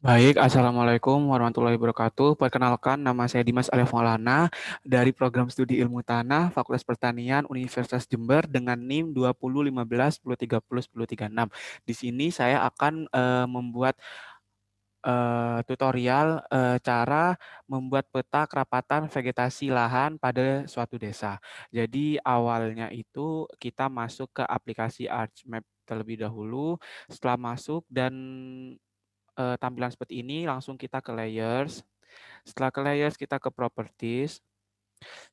Baik, Assalamualaikum warahmatullahi wabarakatuh. Perkenalkan, nama saya Dimas Arif Maulana dari Program Studi Ilmu Tanah, Fakultas Pertanian, Universitas Jember dengan NIM 2015 1030 1036. Di sini saya akan membuat tutorial cara membuat peta kerapatan vegetasi lahan pada suatu desa. Jadi awalnya itu kita masuk ke aplikasi ArchMap terlebih dahulu. Setelah masuk dan tampilan seperti ini, langsung kita ke layers. Setelah ke layers, kita ke properties.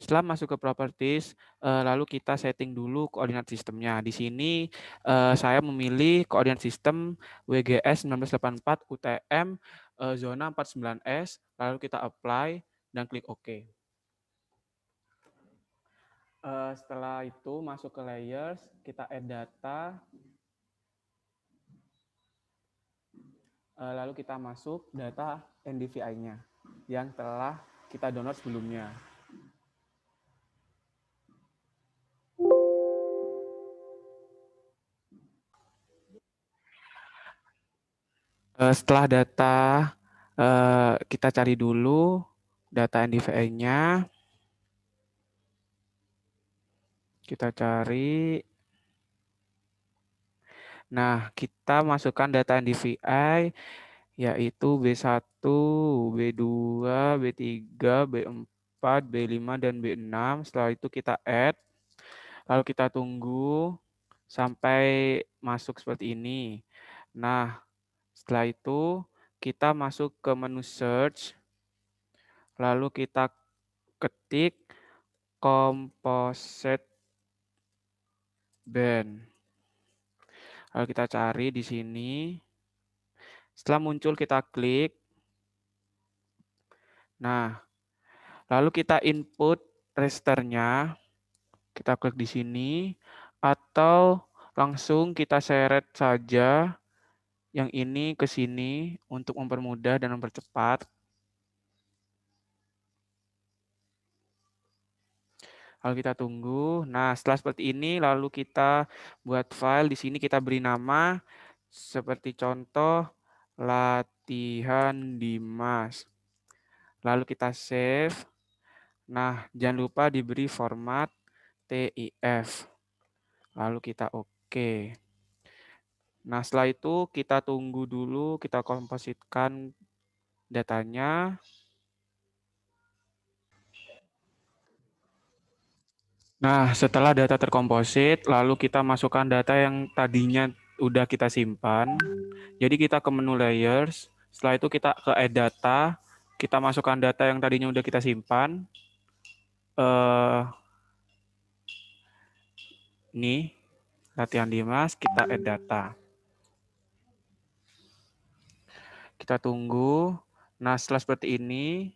Setelah masuk ke properties, lalu kita setting dulu koordinat sistemnya. Di sini saya memilih koordinat sistem WGS 1984 UTM zona 49S, lalu kita apply dan klik OK. Setelah itu masuk ke layers, kita add data, lalu kita masuk data NDVI-nya yang telah kita download sebelumnya. Setelah data kita cari dulu data NDVI-nya, kita cari. Nah, kita masukkan data NDVI yaitu B1, B2, B3, B4, B5, dan B6. Setelah itu kita add, lalu kita tunggu sampai masuk seperti ini. Nah, setelah itu kita masuk ke menu search, lalu kita ketik composite band. Lalu kita cari di sini. Setelah muncul kita klik. Nah, lalu kita input registernya. Kita klik di sini atau langsung kita seret saja yang ini ke sini untuk mempermudah dan mempercepat. Lalu kita tunggu. Nah, setelah seperti ini, lalu kita buat file. Di sini kita beri nama seperti contoh latihan Dimas. Lalu kita save. Nah, jangan lupa diberi format TIF. Lalu kita oke. Nah, setelah itu kita tunggu dulu, kita kompositkan datanya. Nah, setelah data terkomposit, lalu kita masukkan data yang tadinya udah kita simpan. Jadi kita ke menu layers, setelah itu kita ke add data, kita masukkan data yang tadinya udah kita simpan. Nih, latihan Dimas, kita add data. Kita tunggu. Nah, setelah seperti ini,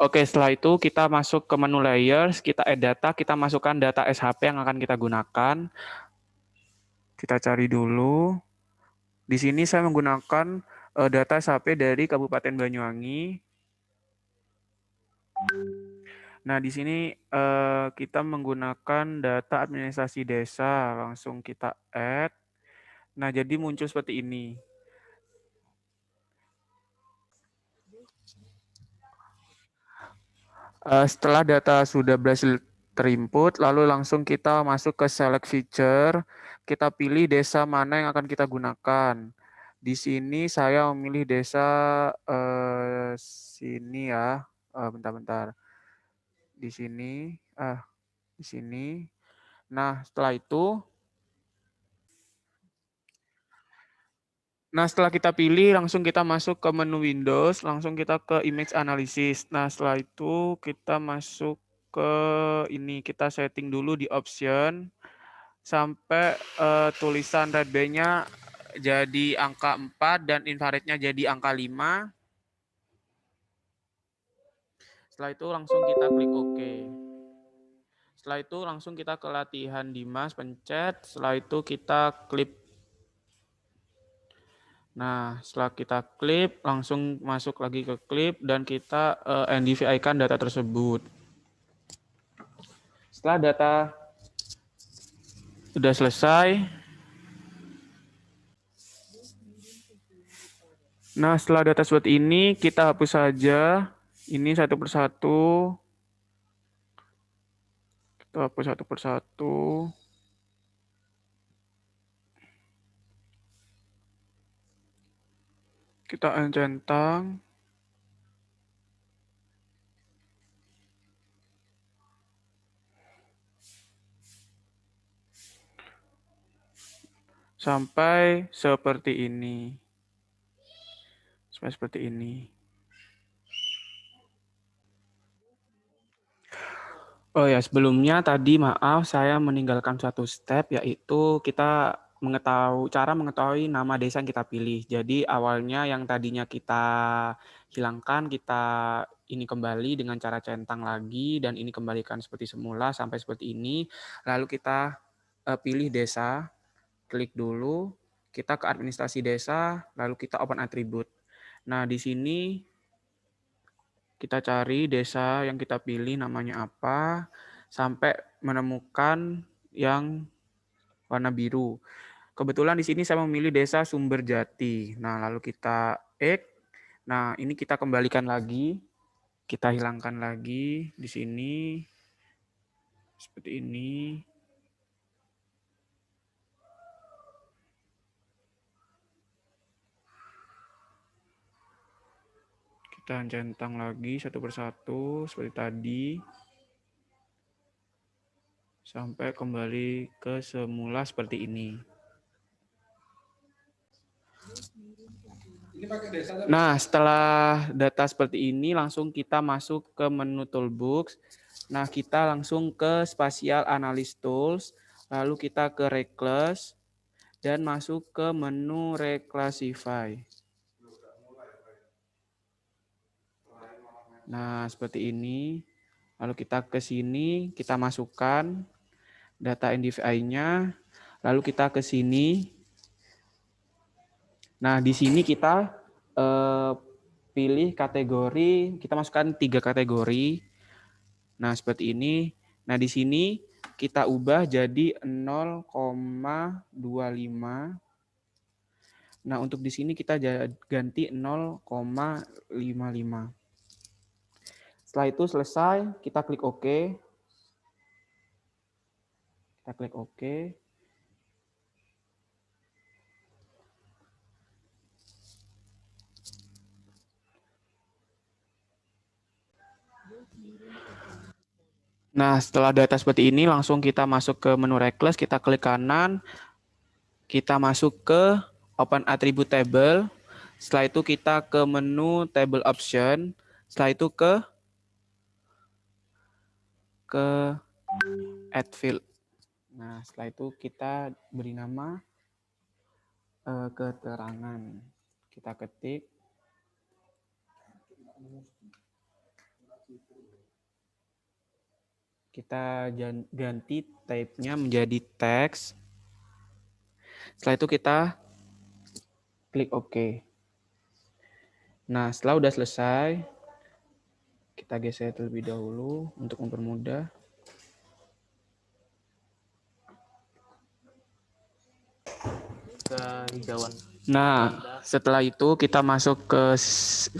oke, setelah itu kita masuk ke menu layers, kita add data, kita masukkan data SHP yang akan kita gunakan. Kita cari dulu. Di sini saya menggunakan data SHP dari Kabupaten Banyuwangi. Nah, di sini kita menggunakan data administrasi desa, langsung kita add. Nah, jadi muncul seperti ini. Setelah data sudah berhasil terinput, lalu langsung kita masuk ke select feature, kita pilih desa mana yang akan kita gunakan. Di sini saya memilih desa sini ya, bentar-bentar. Di sini, di sini. Nah, setelah kita pilih, langsung kita masuk ke menu Windows, langsung kita ke image analysis. Nah, setelah itu kita masuk ke ini, kita setting dulu di option sampai tulisan red bay-nya jadi angka 4 dan infrarednya jadi angka 5. Setelah itu langsung kita klik OK. Setelah itu langsung kita ke latihan Dimas, pencet. Setelah itu kita klik. Nah, setelah kita klik, langsung masuk lagi ke klip dan kita NDVI-kan data tersebut. Setelah data sudah selesai, Nah, setelah data seperti ini, kita hapus saja. Ini satu persatu. Kita hapus satu persatu. Kita centang. Sampai seperti ini. Sampai seperti ini. Oh ya, sebelumnya tadi maaf saya meninggalkan satu step, yaitu kita cara mengetahui nama desa yang kita pilih. Jadi awalnya yang tadinya kita hilangkan, kita ini kembali dengan cara centang lagi dan ini kembalikan seperti semula sampai seperti ini. Lalu kita pilih desa, klik dulu, kita ke administrasi desa, lalu kita open atribut. Nah, di sini kita cari desa yang kita pilih namanya apa sampai menemukan yang warna biru. Kebetulan di sini saya memilih desa Sumberjati. Nah, lalu kita X. Nah, ini kita kembalikan lagi. Kita hilangkan lagi di sini seperti ini. Kita centang lagi satu persatu seperti tadi. Sampai kembali ke semula seperti ini. Nah, setelah data seperti ini, langsung kita masuk ke menu Toolbox. Nah, kita langsung ke Spatial Analysis Tools, lalu kita ke Reclass, dan masuk ke menu Reclassify. Nah, seperti ini. Lalu kita ke sini, kita masukkan data NDVI-nya, lalu kita ke sini. Nah, di sini kita pilih kategori, kita masukkan 3 kategori. Nah, seperti ini. Nah, di sini kita ubah jadi 0,25. Nah, untuk di sini kita ganti 0,55. Setelah itu selesai, kita klik OK. Kita klik OK. Nah, setelah data seperti ini, langsung kita masuk ke menu Reclass, kita klik kanan, kita masuk ke Open Attribute Table. Setelah itu kita ke menu Table Option. Setelah itu ke Add Field. Nah, setelah itu kita beri nama keterangan. Kita ketik. Kita ganti type-nya menjadi teks. Setelah itu kita klik OK. Nah, setelah udah selesai, kita geser terlebih dahulu untuk mempermudah. Kehijauan. Nah, setelah itu kita masuk ke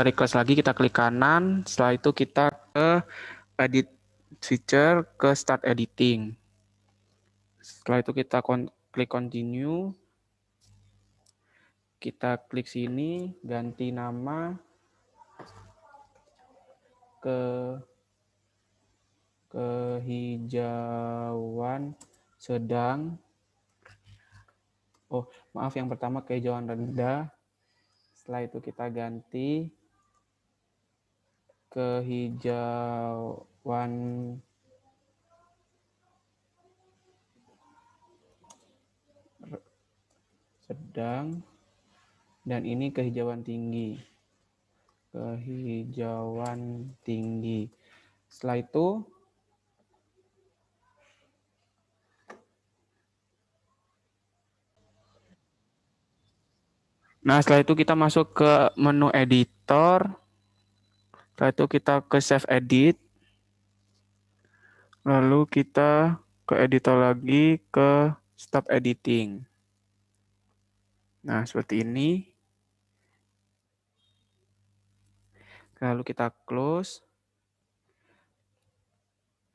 request lagi, kita klik kanan. Setelah itu kita ke edit feature, ke start editing. Setelah itu kita klik continue. Kita klik sini, ganti nama ke kehijauan sedang. Oh, maaf, yang pertama kehijauan rendah. Setelah itu kita ganti kehijauan sedang, dan ini kehijauan tinggi. Kehijauan tinggi. Setelah itu kita masuk ke menu editor. Setelah itu kita ke save edit. Lalu kita ke editor lagi, ke stop editing. Nah, seperti ini. Lalu kita close.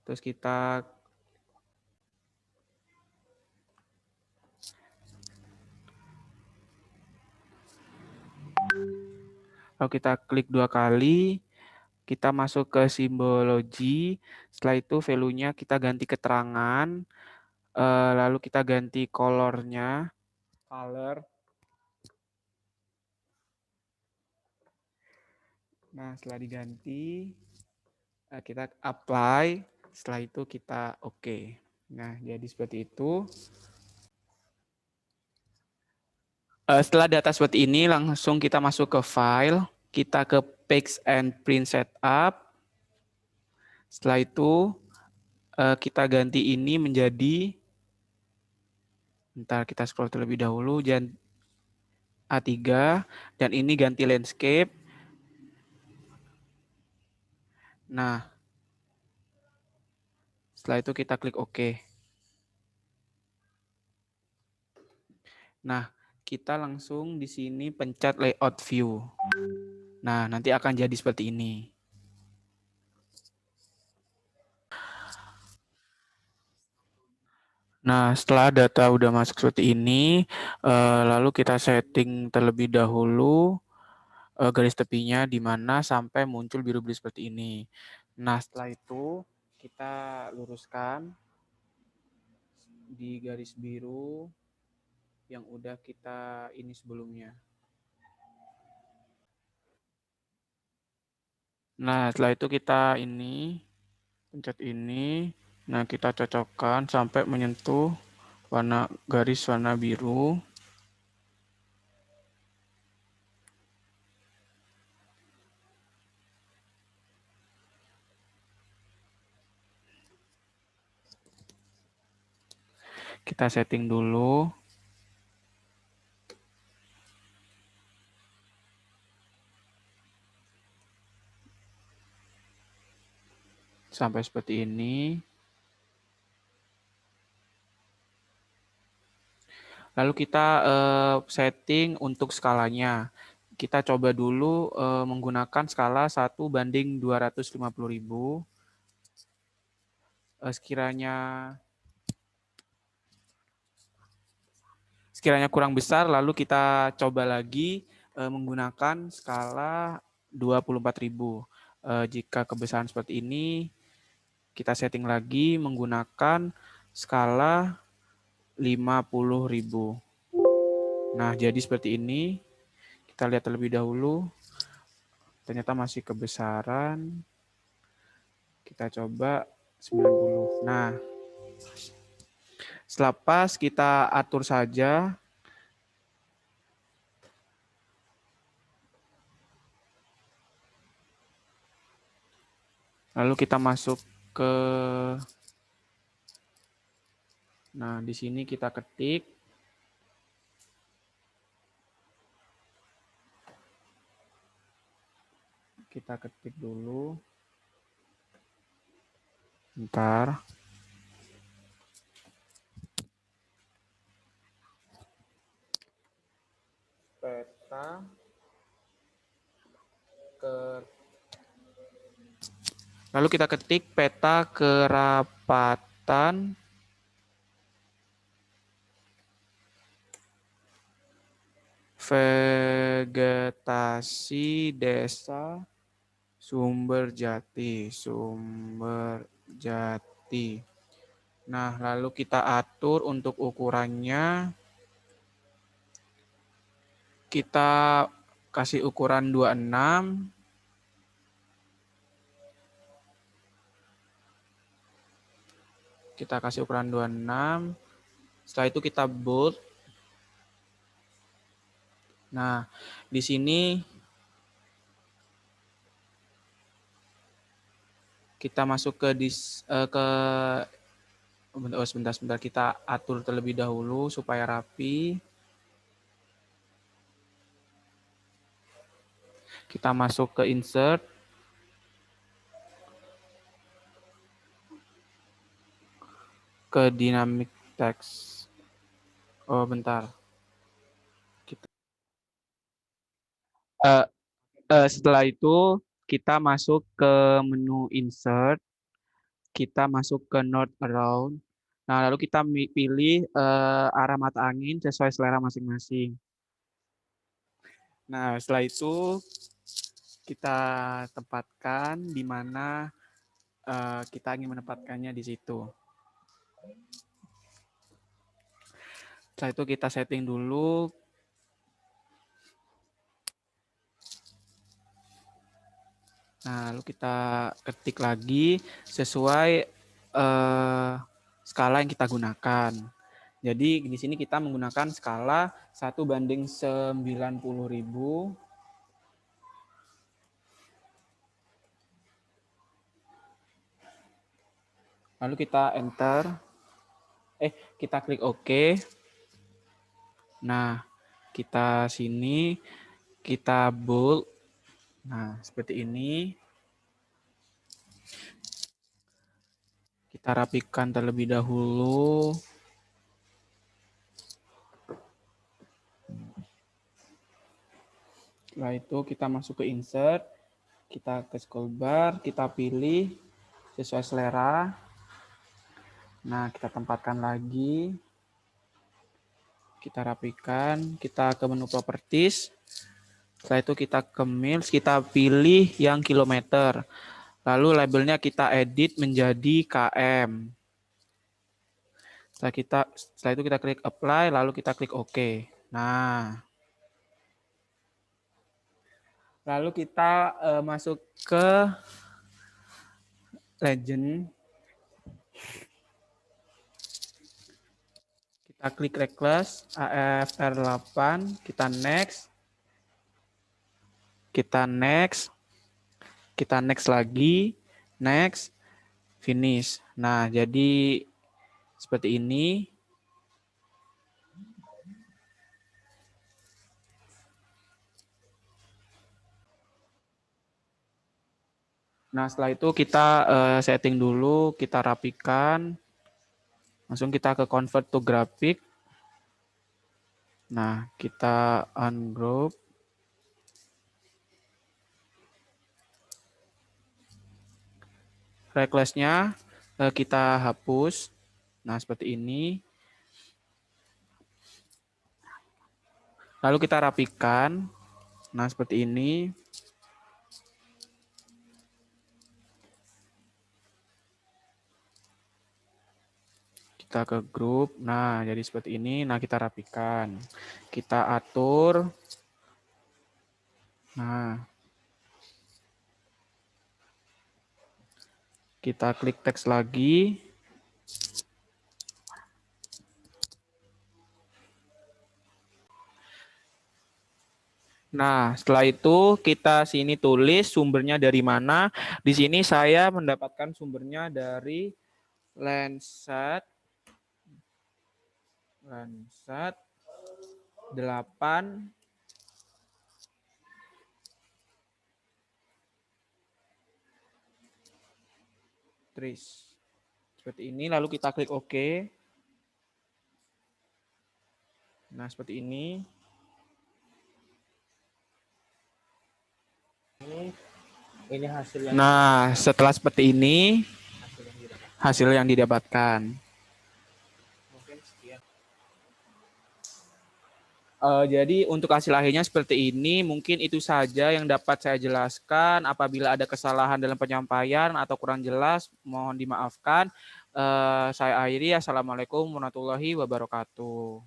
Terus kita klik 2 kali, kita masuk ke simbologi. Setelah itu value-nya kita ganti keterangan, lalu kita ganti color-nya, color. Nah, setelah diganti, kita apply. Setelah itu kita oke. Nah, jadi seperti itu. Setelah data seperti ini, langsung kita masuk ke file. Kita ke Page and Print Setup. Setelah itu, kita ganti ini menjadi, bentar kita scroll terlebih dahulu, A3, dan ini ganti landscape. Nah, setelah itu kita klik OK. Nah, kita langsung di sini pencet layout view. Nah, nanti akan jadi seperti ini. Nah, setelah data udah masuk seperti ini, lalu kita setting terlebih dahulu garis tepinya di mana sampai muncul biru-biru seperti ini. Nah, setelah itu kita luruskan di garis biru yang udah kita ini sebelumnya. Nah, setelah itu kita ini pencet ini. Nah, kita cocokkan sampai menyentuh garis warna biru. Kita setting dulu. Sampai seperti ini. Lalu kita setting untuk skalanya. Kita coba dulu menggunakan skala 1:250.000. Sekiranya kurang besar, lalu kita coba lagi menggunakan skala 24.000. Jika kebesaran seperti ini, kita setting lagi menggunakan skala 50.000. Nah, jadi seperti ini. Kita lihat terlebih dahulu. Ternyata masih kebesaran. Kita coba 90. Nah, setelah pas kita atur saja. Lalu kita masuk ke, nah di sini kita ketik. Kita ketik dulu. Bentar. Peta ke, lalu kita ketik peta kerapatan vegetasi desa Sumberjati. Nah, lalu kita atur untuk ukurannya. Kita kasih ukuran 26. Kita kasih ukuran 26. Setelah itu kita bold. Nah, di sini kita masuk ke sebentar kita atur terlebih dahulu supaya rapi. Kita masuk ke insert. Ke dynamic text. Oh, bentar. Setelah itu kita masuk ke menu insert, kita masuk ke north around. Nah, lalu kita pilih arah mata angin sesuai selera masing-masing. Nah, setelah itu kita tempatkan di mana kita ingin menempatkannya di situ. Setelah itu kita setting dulu. Nah, lalu kita ketik lagi sesuai skala yang kita gunakan. Jadi di sini kita menggunakan skala 1:90.000. Lalu kita enter. Kita klik OK. Nah, kita sini kita bold. Nah, seperti ini. Kita rapikan terlebih dahulu. Setelah itu kita masuk ke insert, kita ke scroll bar, kita pilih sesuai selera. Nah, kita tempatkan lagi. Kita rapikan, kita ke menu properties. Setelah itu kita ke miles, kita pilih yang kilometer. Lalu labelnya kita edit menjadi km. Setelah itu kita klik apply, lalu kita klik OK. Nah, lalu kita masuk ke legend. Kita klik reckless, AFR8, kita next. Kita next. Kita next lagi, next, finish. Nah, jadi seperti ini. Nah, setelah itu kita setting dulu, kita rapikan. Langsung kita ke convert to graphic. Nah, kita ungroup. Reckless-nya kita hapus. Nah, seperti ini. Lalu kita rapikan. Nah, seperti ini. Kita ke grup. Nah, jadi seperti ini. Nah, kita rapikan. Kita atur. Nah, kita klik teks lagi. Nah, setelah itu kita sini tulis sumbernya dari mana. Di sini saya mendapatkan sumbernya dari Landsat 8 Tris. Seperti ini, lalu kita klik OK. Nah, seperti ini. Ini hasil yang Nah, setelah seperti ini, hasil yang didapatkan. Jadi untuk hasil akhirnya seperti ini, mungkin itu saja yang dapat saya jelaskan. Apabila ada kesalahan dalam penyampaian atau kurang jelas, mohon dimaafkan. Saya akhiri, Assalamualaikum warahmatullahi wabarakatuh.